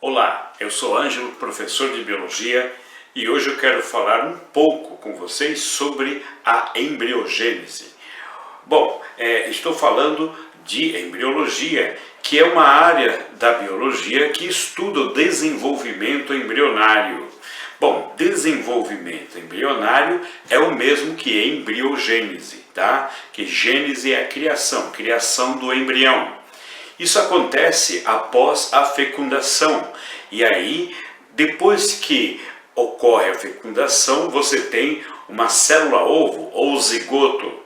Olá, eu sou Ângelo, professor de Biologia, e hoje eu quero falar um pouco com vocês sobre a embriogênese. Bom, estou falando de embriologia, que é uma área da biologia que estuda o desenvolvimento embrionário. Bom, desenvolvimento embrionário é o mesmo que embriogênese, tá? Que gênese é a criação do embrião. Isso acontece após a fecundação, e aí, depois que ocorre a fecundação, você tem uma célula-ovo ou zigoto.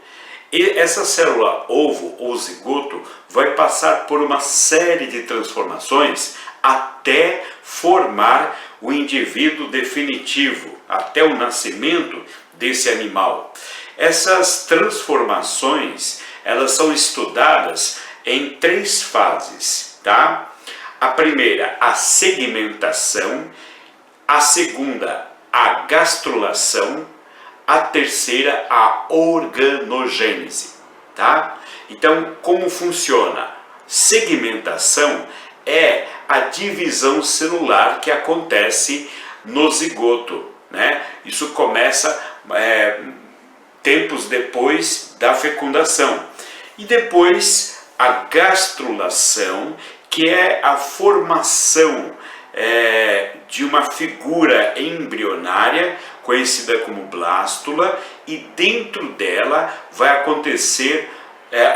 E essa célula-ovo ou zigoto vai passar por uma série de transformações até formar o indivíduo definitivo, até o nascimento desse animal. Essas transformações, elas são estudadas em 3 fases, tá? A primeira, a segmentação, a segunda, a gastrulação, a terceira, a organogênese, tá? Então, como funciona? Segmentação é a divisão celular que acontece no zigoto, né? Isso começa tempos depois da fecundação. E depois a gastrulação, que é a formação de uma figura embrionária, conhecida como blástula, e dentro dela vai acontecer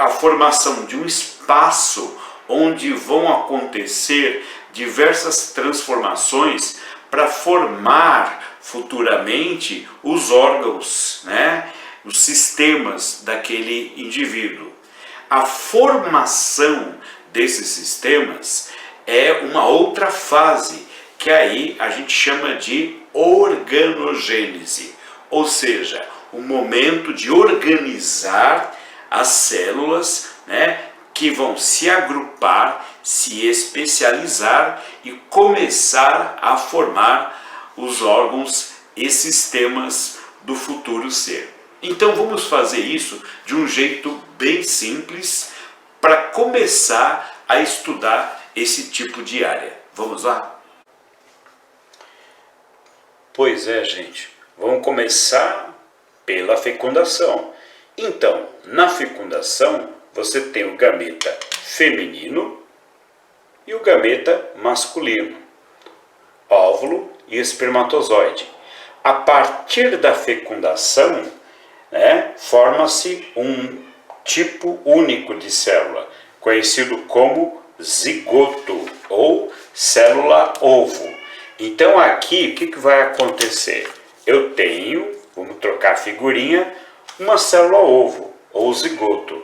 a formação de um espaço onde vão acontecer diversas transformações para formar futuramente os órgãos, né? Os sistemas daquele indivíduo. A formação desses sistemas é uma outra fase, que aí a gente chama de organogênese, ou seja, o momento de organizar as células, né, que vão se agrupar, se especializar e começar a formar os órgãos e sistemas do futuro ser. Então vamos fazer isso de um jeito bem simples para começar a estudar esse tipo de área. Vamos lá? Pois é, gente. Vamos começar pela fecundação. Então, na fecundação, você tem o gameta feminino e o gameta masculino, óvulo e espermatozoide. A partir da fecundação, forma-se um tipo único de célula, conhecido como zigoto ou célula-ovo. Então aqui, o que vai acontecer? Eu tenho, vamos trocar a figurinha, uma célula-ovo ou zigoto.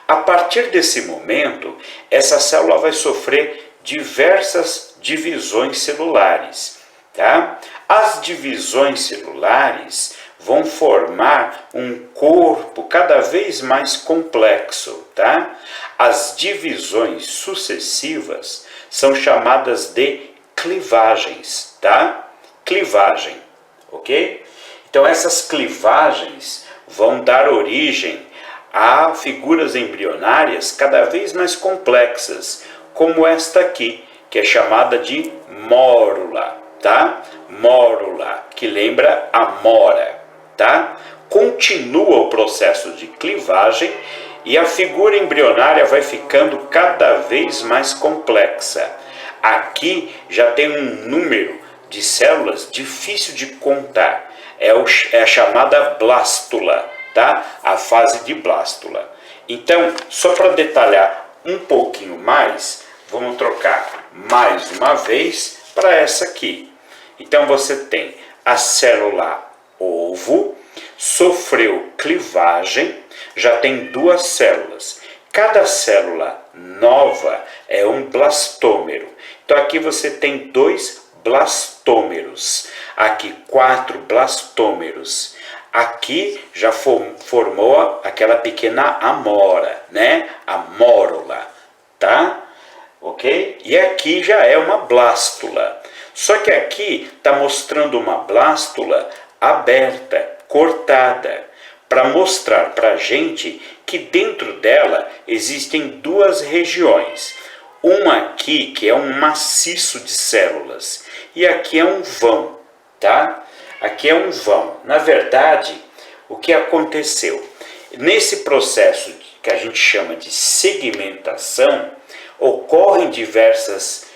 A partir desse momento, essa célula vai sofrer diversas divisões celulares, tá? As divisões celulares vão formar um corpo cada vez mais complexo, tá? As divisões sucessivas são chamadas de clivagens, tá? Clivagem, ok? Então essas clivagens vão dar origem a figuras embrionárias cada vez mais complexas, como esta aqui, que é chamada de mórula, tá? Mórula, que lembra a mora. Tá? Continua o processo de clivagem e a figura embrionária vai ficando cada vez mais complexa. Aqui já tem um número de células difícil de contar. É a chamada blástula, tá? A fase de blástula. Então, só para detalhar um pouquinho mais, vamos trocar mais uma vez para essa aqui. Então, você tem a célula ovo, sofreu clivagem, já tem 2 células. Cada célula nova é um blastômero. Então aqui você tem 2 blastômeros. Aqui 4 blastômeros. Aqui já formou aquela pequena amora, né? A mórula, tá? Ok? E aqui já é uma blástula. Só que aqui está mostrando uma blástula aberta, cortada, para mostrar para a gente que dentro dela existem 2 regiões. um aqui que é um maciço de células e aqui é um vão, tá? Aqui é um vão. Na verdade, o que aconteceu? Nesse processo que a gente chama de segmentação, ocorrem diversas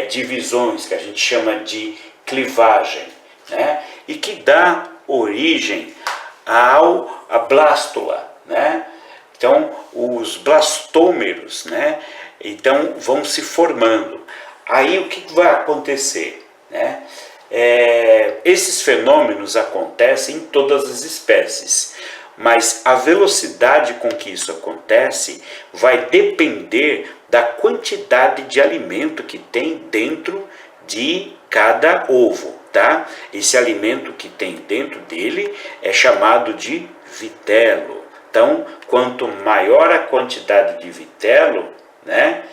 divisões que a gente chama de clivagem, né? E que dá origem à blástula, né? Então, os blastômeros, né? Então, vão se formando. Aí, o que vai acontecer, né? Esses fenômenos acontecem em todas as espécies, mas a velocidade com que isso acontece vai depender da quantidade de alimento que tem dentro de cada ovo, tá? Esse alimento que tem dentro dele é chamado de vitelo. Então, quanto maior a quantidade de vitelo, né,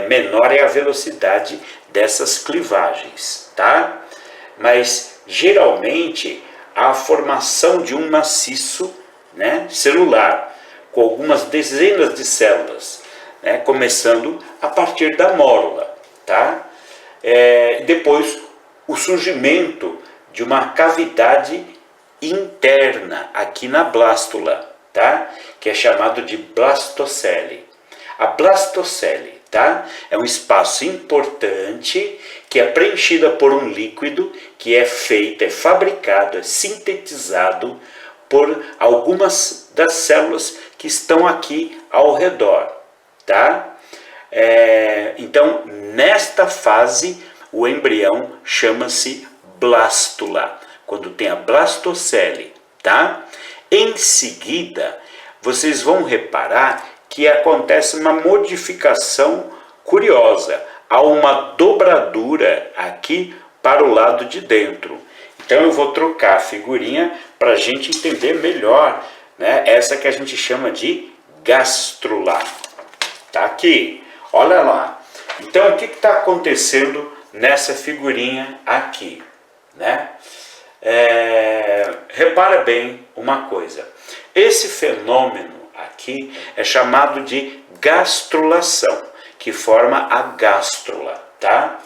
menor é a velocidade dessas clivagens, tá? Mas, geralmente, a formação de um maciço, né, celular, com algumas dezenas de células, né, começando a partir da mórula, tá? Depois, o surgimento de uma cavidade interna aqui na blástula, tá? Que é chamado de blastocele. A blastocele, tá? É um espaço importante que é preenchida por um líquido que é feito, é fabricado, é sintetizado por algumas das células que estão aqui ao redor, tá? Então, nesta fase, o embrião chama-se blástula, quando tem a blastocele, tá? Em seguida, vocês vão reparar que acontece uma modificação curiosa. Há uma dobradura aqui para o lado de dentro. Então eu vou trocar a figurinha para a gente entender melhor, né? Essa que a gente chama de gastrula. Tá aqui, olha lá. Então o que está acontecendo nessa figurinha aqui, né? Repara bem uma coisa. Esse fenômeno aqui é chamado de gastrulação, que forma a gástrula, tá?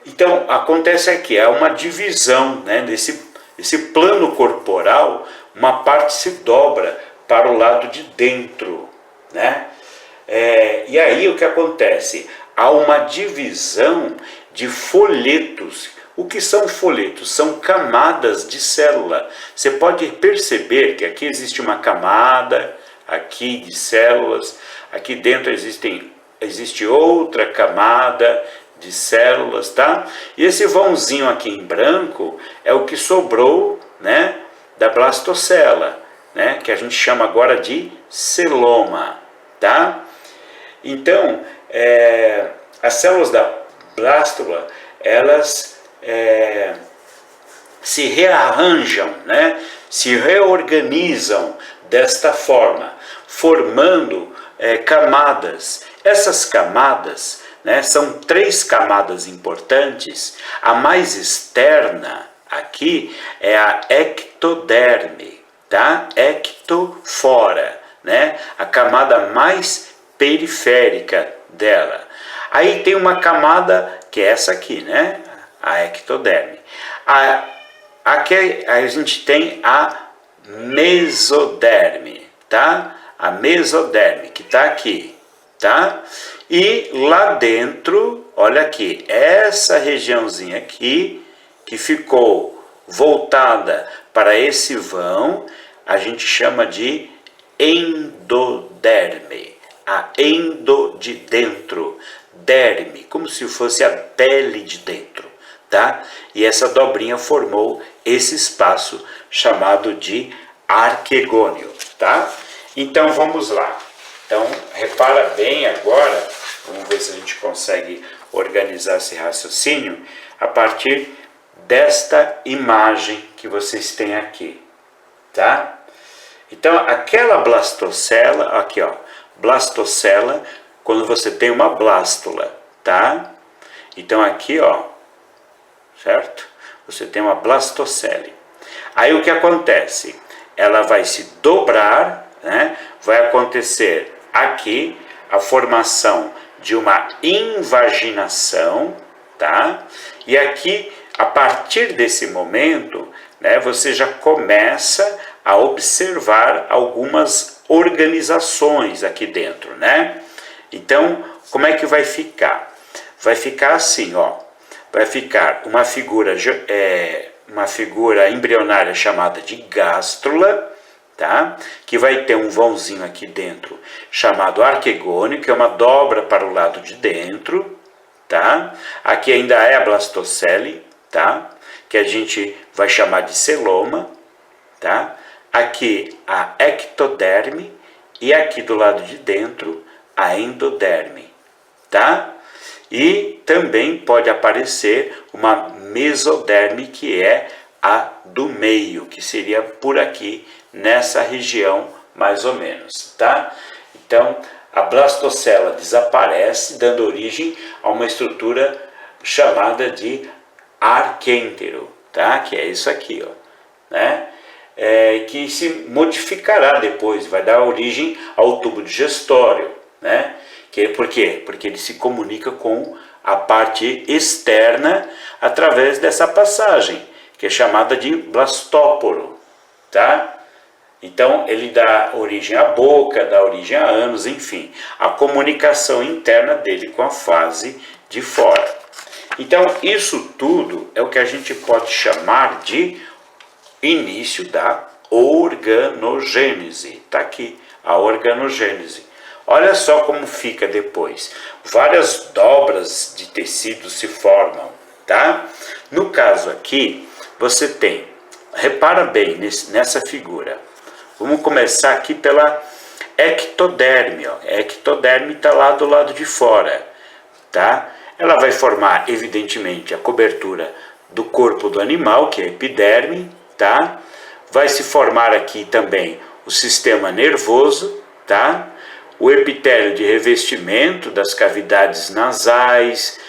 Então, acontece aqui, há uma divisão, né, desse plano corporal, uma parte se dobra para o lado de dentro, né? E aí o que acontece? Há uma divisão de folhetos. O que são folhetos? São camadas de célula. Você pode perceber que aqui existe uma camada aqui de células, aqui dentro existe outra camada de células, tá? E esse vãozinho aqui em branco é o que sobrou, né, da blastocela, né, que a gente chama agora de celoma, tá? Então, as células da blástula, elas se rearranjam, né, se reorganizam desta forma, formando camadas. Essas camadas, né, são 3 camadas importantes. A mais externa aqui é a ectoderme, tá? Ectofora, né? A camada mais periférica dela. Aí tem uma camada que é essa aqui, né? A ectoderme. Aqui a gente tem a mesoderme, tá? A mesoderme que está aqui, tá? E lá dentro, olha aqui, essa regiãozinha aqui que ficou voltada para esse vão, a gente chama de endoderme. A endo de dentro, derme, como se fosse a pele de dentro, tá? E essa dobrinha formou esse espaço chamado de arquegônio, tá? Então vamos lá. Então repara bem agora, vamos ver se a gente consegue organizar esse raciocínio a partir desta imagem que vocês têm aqui, tá? Então aquela blastocela, aqui ó, blastocela, quando você tem uma blástula, tá? Então aqui ó, certo? Você tem uma blastocele. Aí o que acontece? Ela vai se dobrar, né? Vai acontecer aqui a formação de uma invaginação, tá? E aqui, a partir desse momento, né, você já começa a observar algumas organizações aqui dentro, né? Então, como é que vai ficar? Vai ficar assim, ó. Vai ficar uma figura embrionária chamada de gástrula, tá? Que vai ter um vãozinho aqui dentro chamado arquegônio, que é uma dobra para o lado de dentro, tá? Aqui ainda é a blastocele, tá? Que a gente vai chamar de celoma, tá? Aqui a ectoderme e aqui do lado de dentro a endoderme, tá? E também pode aparecer uma mesoderme, que é a do meio, que seria por aqui, nessa região mais ou menos, tá? Então, a blastocela desaparece, dando origem a uma estrutura chamada de arquêntero, tá? Que é isso aqui, ó, né? Que se modificará depois, vai dar origem ao tubo digestório, né? Por quê? Porque ele se comunica com a parte externa através dessa passagem, que é chamada de blastóporo, tá? Então, ele dá origem à boca, dá origem a ânus, enfim, a comunicação interna dele com a fase de fora. Então, isso tudo é o que a gente pode chamar de início da organogênese. Está aqui, a organogênese. Olha só como fica depois. Várias dobras de tecido se formam, tá? No caso aqui, você tem, repara bem nessa figura. Vamos começar aqui pela ectoderme, ó. A ectoderme está lá do lado de fora, tá? Ela vai formar, evidentemente, a cobertura do corpo do animal, que é a epiderme, tá? Vai se formar aqui também o sistema nervoso, tá? O epitélio de revestimento das cavidades nasais,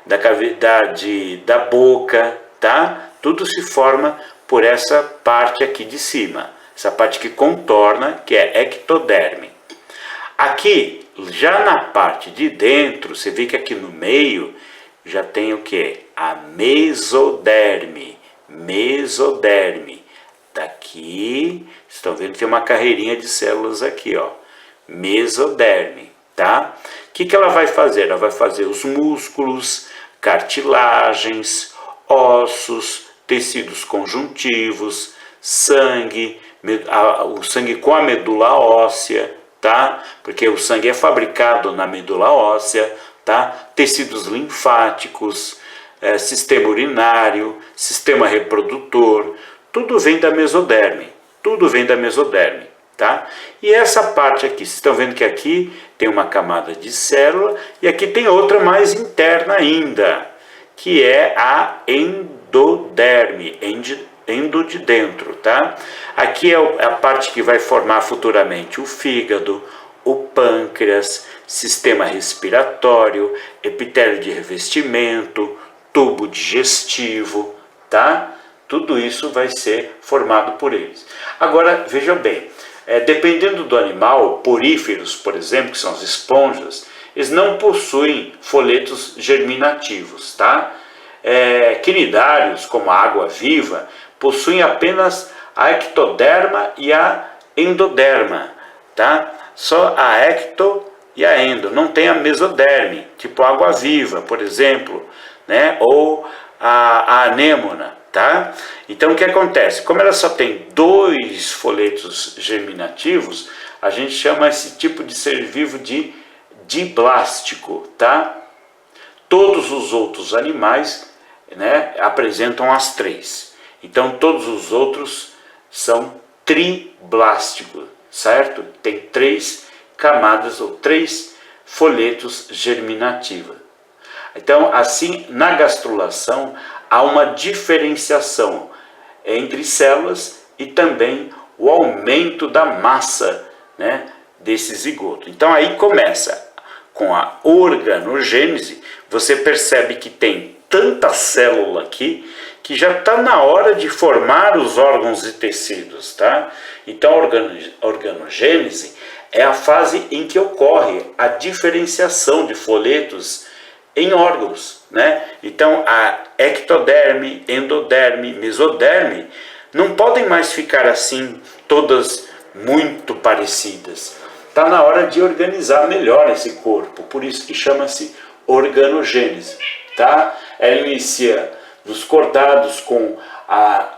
da cavidade da boca, tá? Tudo se forma por essa parte aqui de cima, essa parte que contorna, que é ectoderme. Aqui, já na parte de dentro, você vê que aqui no meio já tem o que? A mesoderme. Mesoderme. Daqui, estão vendo que tem uma carreirinha de células aqui, ó. Mesoderme, tá? O que ela vai fazer? Ela vai fazer os músculos, cartilagens, ossos, tecidos conjuntivos, sangue, o sangue com a medula óssea, tá? Porque o sangue é fabricado na medula óssea, tá? Tecidos linfáticos, sistema urinário, sistema reprodutor, tudo vem da mesoderme, tudo vem da mesoderme, tá? E essa parte aqui, vocês estão vendo que aqui tem uma camada de célula e aqui tem outra mais interna ainda, que é a endoderme, endo de dentro, tá? Aqui é a parte que vai formar futuramente o fígado, o pâncreas, sistema respiratório, epitélio de revestimento, tubo digestivo, tá? Tudo isso vai ser formado por eles. Agora, veja bem, dependendo do animal, poríferos, por exemplo, que são as esponjas, eles não possuem folhetos germinativos, tá? Quinidários, como a água-viva, possuem apenas a ectoderma e a endoderma, tá? Só a ecto e a endo, não tem a mesoderme, tipo a água-viva, por exemplo, né? Ou a anêmona, tá? Então o que acontece? Como ela só tem 2 folhetos germinativos, a gente chama esse tipo de ser vivo de diblástico, tá? Todos os outros animais, né, apresentam as 3. Então todos os outros são triblásticos, certo? Tem 3 camadas ou 3 folhetos germinativos. Então, assim, na gastrulação há uma diferenciação entre células e também o aumento da massa, né, desse zigoto. Então aí começa com a organogênese, você percebe que tem tanta célula aqui que já está na hora de formar os órgãos e tecidos, tá? Então a organogênese é a fase em que ocorre a diferenciação de folhetos em órgãos, né? Então a ectoderme, endoderme, mesoderme não podem mais ficar assim todas muito parecidas. Está na hora de organizar melhor esse corpo, por isso que chama-se organogênese, tá? Ela inicia nos cordados com a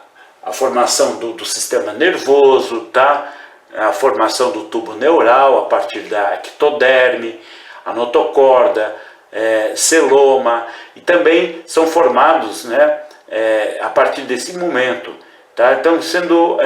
formação do sistema nervoso, tá? A formação do tubo neural a partir da ectoderme, a notocorda, celoma, e também são formados, né, a partir desse momento, tá? Então, sendo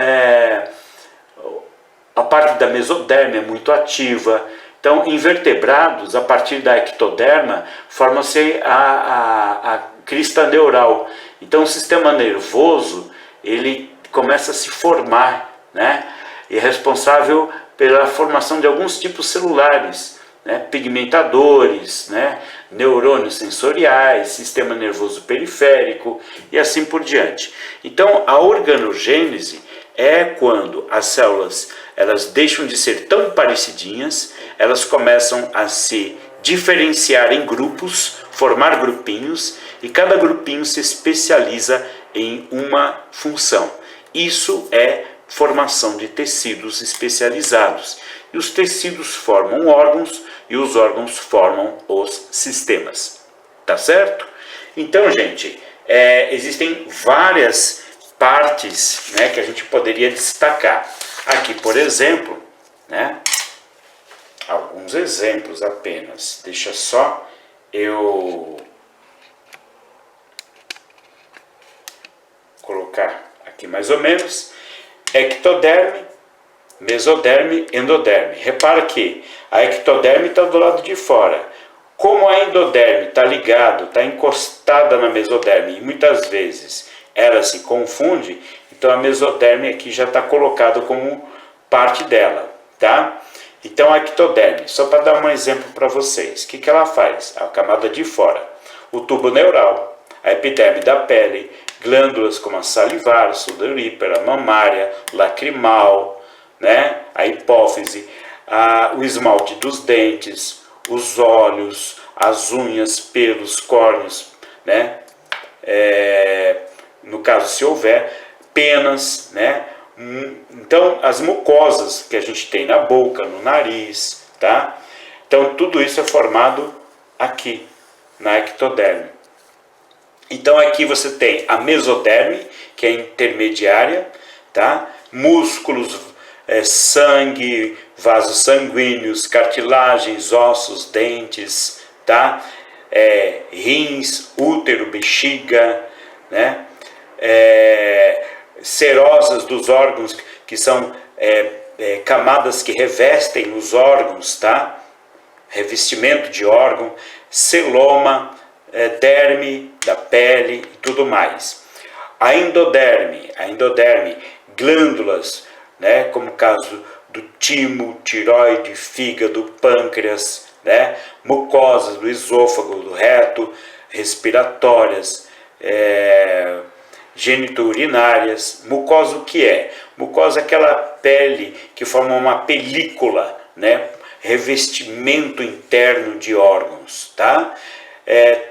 a parte da mesoderme é muito ativa. Então, em vertebrados, a partir da ectoderma, forma-se a crista neural. Então, o sistema nervoso ele começa a se formar, né? E é responsável pela formação de alguns tipos celulares, né? Pigmentadores, né? Neurônios sensoriais, sistema nervoso periférico e assim por diante. Então, a organogênese é quando as células elas deixam de ser tão parecidinhas, elas começam a se diferenciar em grupos, formar grupinhos, e cada grupinho se especializa em uma função. Isso é formação de tecidos especializados. E os tecidos formam órgãos e os órgãos formam os sistemas. Tá certo? Então, gente, existem várias partes, né, que a gente poderia destacar. Aqui, por exemplo, né, alguns exemplos apenas. Deixa só eu colocar aqui mais ou menos. Ectoderme, mesoderme, endoderme. Repara que a ectoderme está do lado de fora. Como a endoderme está ligado, está encostada na mesoderme e muitas vezes ela se confunde, então a mesoderme aqui já está colocado como parte dela, tá? Então a ectoderme, só para dar um exemplo para vocês, o que ela faz? A camada de fora, o tubo neural, a epiderme da pele, glândulas como a salivar, sudorípara, mamária, lacrimal, né? A hipófise, o esmalte dos dentes, os olhos, as unhas, pelos, córneos, né? No caso, se houver, penas, né? Então, as mucosas que a gente tem na boca, no nariz, tá? Então, tudo isso é formado aqui, na ectoderme. Então, aqui você tem a mesoderme, que é intermediária, tá? Músculos, sangue, vasos sanguíneos, cartilagens, ossos, dentes, tá? Rins, útero, bexiga, né? Serosas dos órgãos, que são camadas que revestem os órgãos, tá? Revestimento de órgão, celoma, derme da pele e tudo mais. A endoderme, glândulas, né? Como o caso do timo, tireoide, fígado, pâncreas, né? Mucosas do esôfago, do reto, respiratórias, genitourinárias. Mucosa o que é? Mucosa é aquela pele que forma uma película, né? Revestimento interno de órgãos, tá?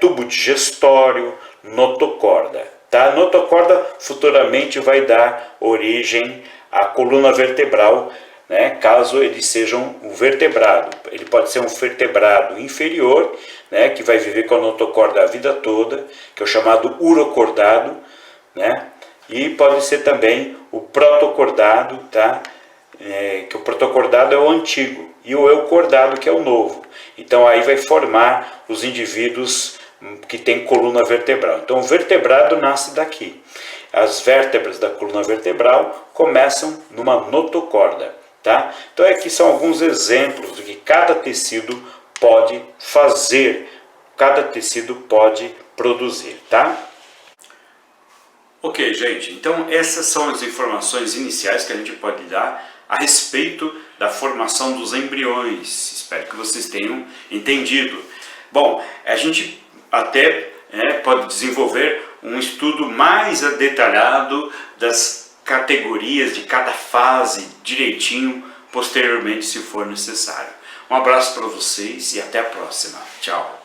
Tubo digestório, notocorda, tá? Notocorda futuramente vai dar origem à coluna vertebral, né? Caso ele seja um vertebrado. Ele pode ser um vertebrado inferior, né? Que vai viver com a notocorda a vida toda, que é o chamado urocordado, né? E pode ser também o protocordado, tá? Que o protocordado é o antigo e o eucordado, que é o novo. Então aí vai formar os indivíduos que têm coluna vertebral. Então o vertebrado nasce daqui. As vértebras da coluna vertebral começam numa notocorda, tá? Então aqui são alguns exemplos do que cada tecido pode fazer, cada tecido pode produzir, tá? Ok, gente, então essas são as informações iniciais que a gente pode dar a respeito da formação dos embriões. Espero que vocês tenham entendido. Bom, a gente até pode desenvolver um estudo mais detalhado das categorias de cada fase direitinho posteriormente se for necessário. Um abraço para vocês e até a próxima. Tchau.